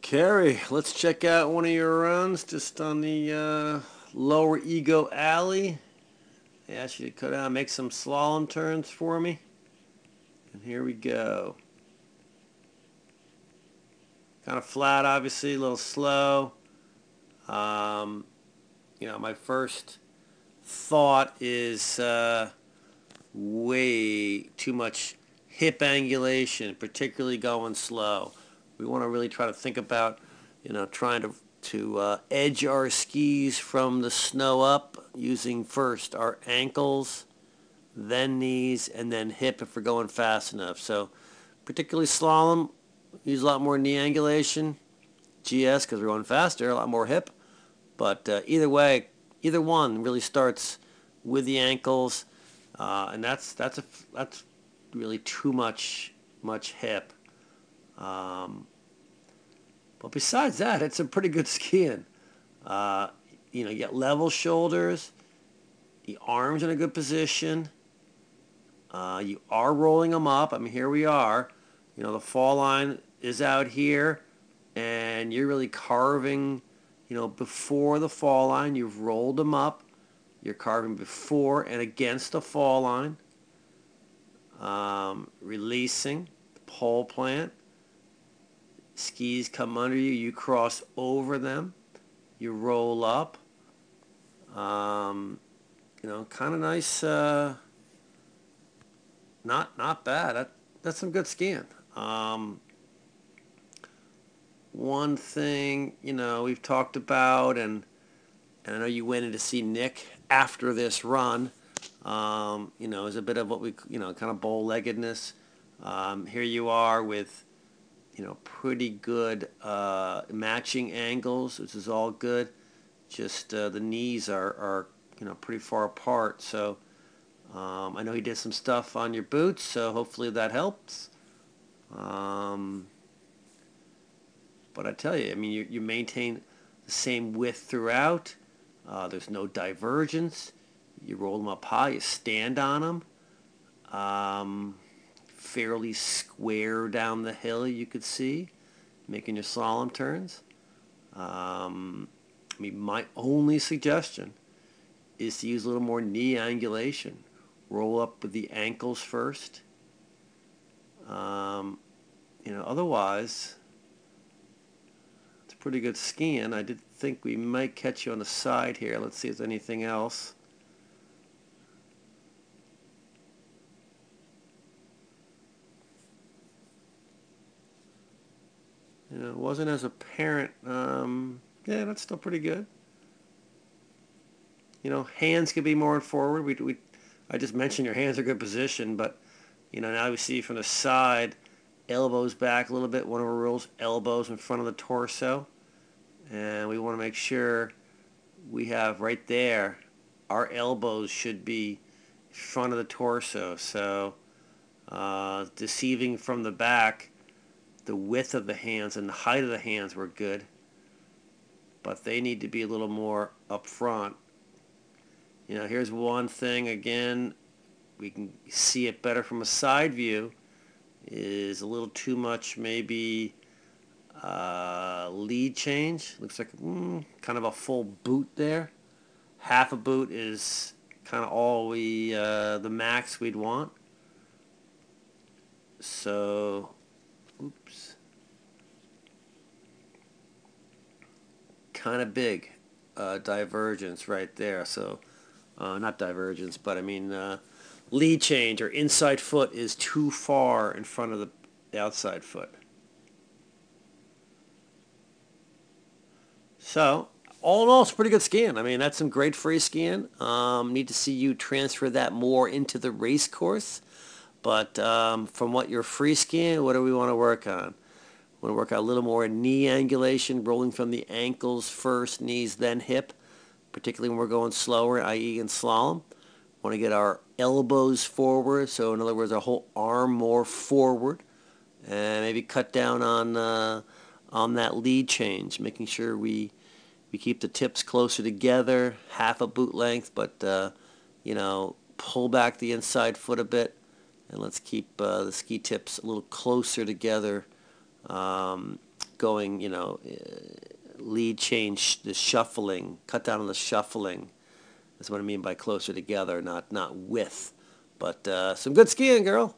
Kerry, let's check out one of your runs just on the lower ego alley. I asked you to cut out, make some slalom turns for me. And here we go. Kind of flat, obviously, a little slow. Um, my first thought is way too much hip angulation, particularly going slow. We want to really try to think about, trying to edge our skis from the snow up using first our ankles, then knees, and then hip if we're going fast enough. So particularly slalom, use a lot more knee angulation. GS, because we're going faster, a lot more hip. But either way, either one really starts with the ankles, and that's really too much hip. But besides that, it's a pretty good skiing. You get level shoulders, the arms in a good position. You are rolling them up. I mean, here we are. The fall line is out here, and you're really carving, before the fall line. You've rolled them up. You're carving before and against the fall line. Releasing the pole plant. Skis come under you. You cross over them. You roll up. Kind of nice. Not bad. That's some good skiing. One thing we've talked about, and I know you went in to see Nick after this run. Is a bit of what we kind of bow-leggedness. Here you are with pretty good matching angles, which is all good. Just the knees are pretty far apart. So I know he did some stuff on your boots, so hopefully that helps. But I tell you, I mean, you maintain the same width throughout. There's no divergence. You roll them up high. You stand on them. Fairly square down the hill, you could see, making your slalom turns. My only suggestion is to use a little more knee angulation. Roll up with the ankles first. Otherwise, it's pretty good skiing. I did think we might catch you on the side here. Let's see if there's anything else. It wasn't as apparent. Yeah, that's still pretty good. Hands could be more forward. I just mentioned your hands are good position, but now we see from the side, elbows back a little bit. One of our rules, elbows in front of the torso, and we want to make sure we have right there. Our elbows should be in front of the torso. So deceiving from the back. The width of the hands and the height of the hands were good, but they need to be a little more up front. Here's one thing again, we can see it better from a side view, is a little too much maybe lead change. Looks like kind of a full boot there. Half a boot is kind of all the max we'd want. So oops. Kind of big divergence right there. So, not divergence, but I mean lead change or inside foot is too far in front of the outside foot. So, all in all, it's pretty good skiing. I mean, that's some great free skiing. Need to see you transfer that more into the race course. But from what you're free skiing, what do we want to work on? We want to work out a little more knee angulation, rolling from the ankles first, knees, then hip, particularly when we're going slower, i.e. in slalom. Want to get our elbows forward, so in other words, our whole arm more forward, and maybe cut down on that lead change, making sure we keep the tips closer together, half a boot length, but pull back the inside foot a bit. And let's keep the ski tips a little closer together going, lead change, the shuffling, cut down on the shuffling. That's what I mean by closer together, not with. But some good skiing, girl.